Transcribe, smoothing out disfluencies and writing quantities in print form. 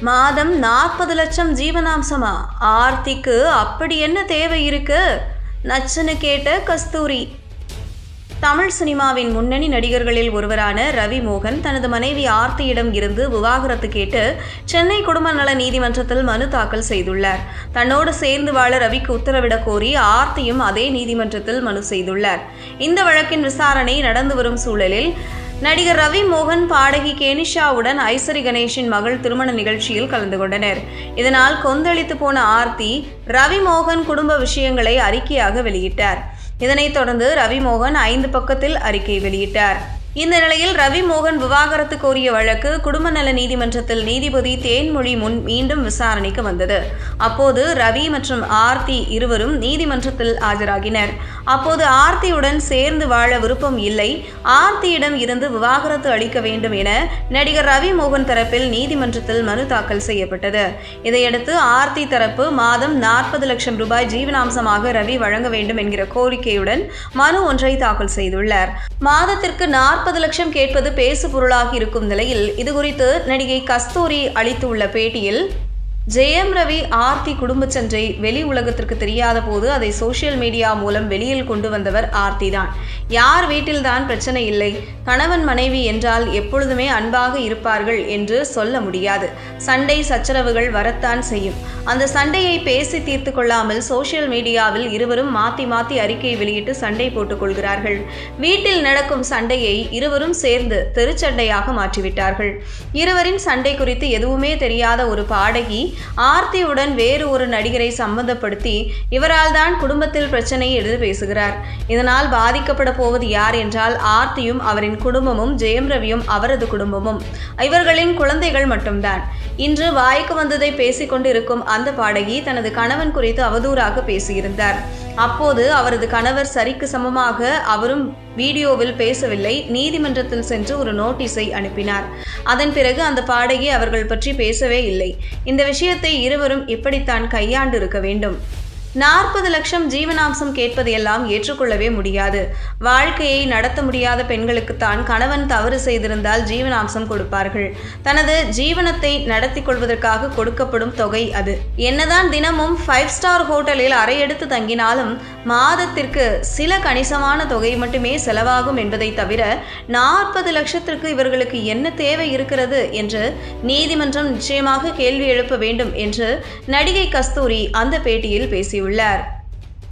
மாதம் 40 லட்சம் ஜீவனாம்சமா? ஆர்த்திக்கு அப்படி என்ன தேவை இருக்கு? நச்சுன்னு கேட்ட கஸ்தூரி. தமிழ் சினிமாவின் முன்னணி நடிகர்களில் ஒருவரான ரவி மோகன் தனது மனைவி ஆர்த்தியிடம் இருந்து விவாகரத்து கேட்டு சென்னை குடும்ப நல நீதிமன்றத்தில் மனு தாக்கல் செய்துள்ளார். தன்னோடு சேர்ந்து வாழ ரவிக்கு உத்தரவிடக் கோரி ஆர்த்தியும் அதே நீதிமன்றத்தில் மனு செய்துள்ளார். இந்த வழக்கின் விசாரணை நடந்து வரும் சூழலில் நடிகர் ரவி மோகன் பாடகி கேனிஷாவுடன் ஐசரி கணேஷின் மகள் திருமண நிகழ்ச்சியில் கலந்து கொண்டனர். இதனால் கொந்தளித்து போன ஆர்த்தி ரவி மோகன் குடும்ப விஷயங்களை அறிக்கையாக வெளியிட்டார். இதனைத் தொடர்ந்து ரவி மோகன் 5 பக்கத்தில் அறிக்கை வெளியிட்டார். இந்த நிலையில் ரவி மோகன் விவாகரத்து கோரிய வழக்கு குடும்ப நல நீதிமன்றத்தில் நீதிபதி தேன்மொழி முன் மீண்டும் விசாரணைக்கு வந்தது. அப்போது ரவி மற்றும் ஆர்த்தி இருவரும் நீதிமன்றத்தில் ஆஜராகினர். அப்போது ஆர்த்தியுடன் சேர்ந்து வாழ விருப்பம் இல்லை, ஆர்த்தியிடம் இருந்து விவாகரத்து அளிக்க வேண்டும் என நடிகர் ரவி மோகன் தரப்பில் நீதிமன்றத்தில் மனு தாக்கல் செய்யப்பட்டது. இதையடுத்து ஆர்த்தி தரப்பு மாதம் 40 லட்சம் ரூபாய் ஜீவனாம்சமாக ரவி வழங்க வேண்டும் என்கிற கோரிக்கையுடன் மனு ஒன்றை தாக்கல் செய்துள்ளார். மாதத்திற்கு 40 லட்சம் கேட்பது பேசு பொருளாகி இருக்கும் நிலையில் இதுகுறித்து நடிகை கஸ்தூரி அளித்துள்ள பேட்டியில், ஜெயம் ரவி ஆர்த்தி குடும்ப சண்டை வெளி உலகத்திற்கு தெரியாத போது அதை சோசியல் மீடியா மூலம் வெளியில் கொண்டு வந்தவர் ஆர்த்தி தான். யார் வீட்டில்தான் பிரச்சனை இல்லை, கணவன் மனைவி என்றால் எப்பொழுதுமே அன்பாக இருப்பார்கள் என்று சொல்ல முடியாது. சண்டை சச்சரவுகள் வரத்தான் செய்யும். அந்த சண்டையை பேசி தீர்த்து கொள்ளாமல் சோசியல் மீடியாவில் இருவரும் மாத்தி மாத்தி அறிக்கை வெளியிட்டு சண்டை போட்டுக் கொள்கிறார்கள். வீட்டில் நடக்கும் சண்டையை இருவரும் சேர்ந்து தெருச்சண்டையாக மாற்றிவிட்டார்கள். இருவரின் சண்டை குறித்து எதுவுமே தெரியாத ஒரு பாடகி ஆர்த்தியுடன் வேறு ஒரு நடிகரை சம்பந்தப்படுத்தி இவரால் தான் குடும்பத்தில் பிரச்சனை என்று பேசுகிறார். இதனால் பாதிக்கப்பட போவது யார் என்றால் ஆர்த்தியும் அவரின் குடும்பமும் ஜெயம் ரவியும் அவரது குடும்பமும் இவர்களின் குழந்தைகள் மட்டும்தான். இன்று வாய்க்கு வந்ததை பேசிக்கொண்டு இருக்கும் அந்த பாடகி தனது கணவன் குறித்து அவதூறாக பேசியிருந்தார். அப்போது அவரது கணவர் சரிக்கு சமமாக அவரும் வீடியோவில் பேசவில்லை, நீதிமன்றத்தில் சென்று ஒரு நோட்டீஸை அனுப்பினார். அதன் பிறகு அந்த பாடகி அவர்கள் பற்றி பேசவே இல்லை. இந்த விஷயத்தை இருவரும் இப்படித்தான் கையாண்டு இருக்க வேண்டும். 40 லட்சம் ஜீவனாம்சம் கேட்பதையெல்லாம் ஏற்றுக்கொள்ளவே முடியாது. வாழ்க்கையை நடத்த முடியாத பெண்களுக்குத்தான் கணவன் தவறு செய்திருந்தால் ஜீவனாம்சம் கொடுப்பார்கள். தனது ஜீவனத்தை நடத்தி கொள்வதற்காக கொடுக்கப்படும் தொகை அது. என்னதான் தினமும் 5 ஸ்டார் ஹோட்டலில் அறையெடுத்து தங்கினாலும் மாதத்திற்கு சில கணிசமான தொகை மட்டுமே செலவாகும் என்பதை தவிர 40 லட்சத்திற்கு இவர்களுக்கு என்ன தேவை இருக்கிறது என்று நீதிமன்றம் நிச்சயமாக கேள்வி எழுப்ப வேண்டும் என்று நடிகை கஸ்தூரி அந்த பேட்டியில் பேசியுள்ளார்.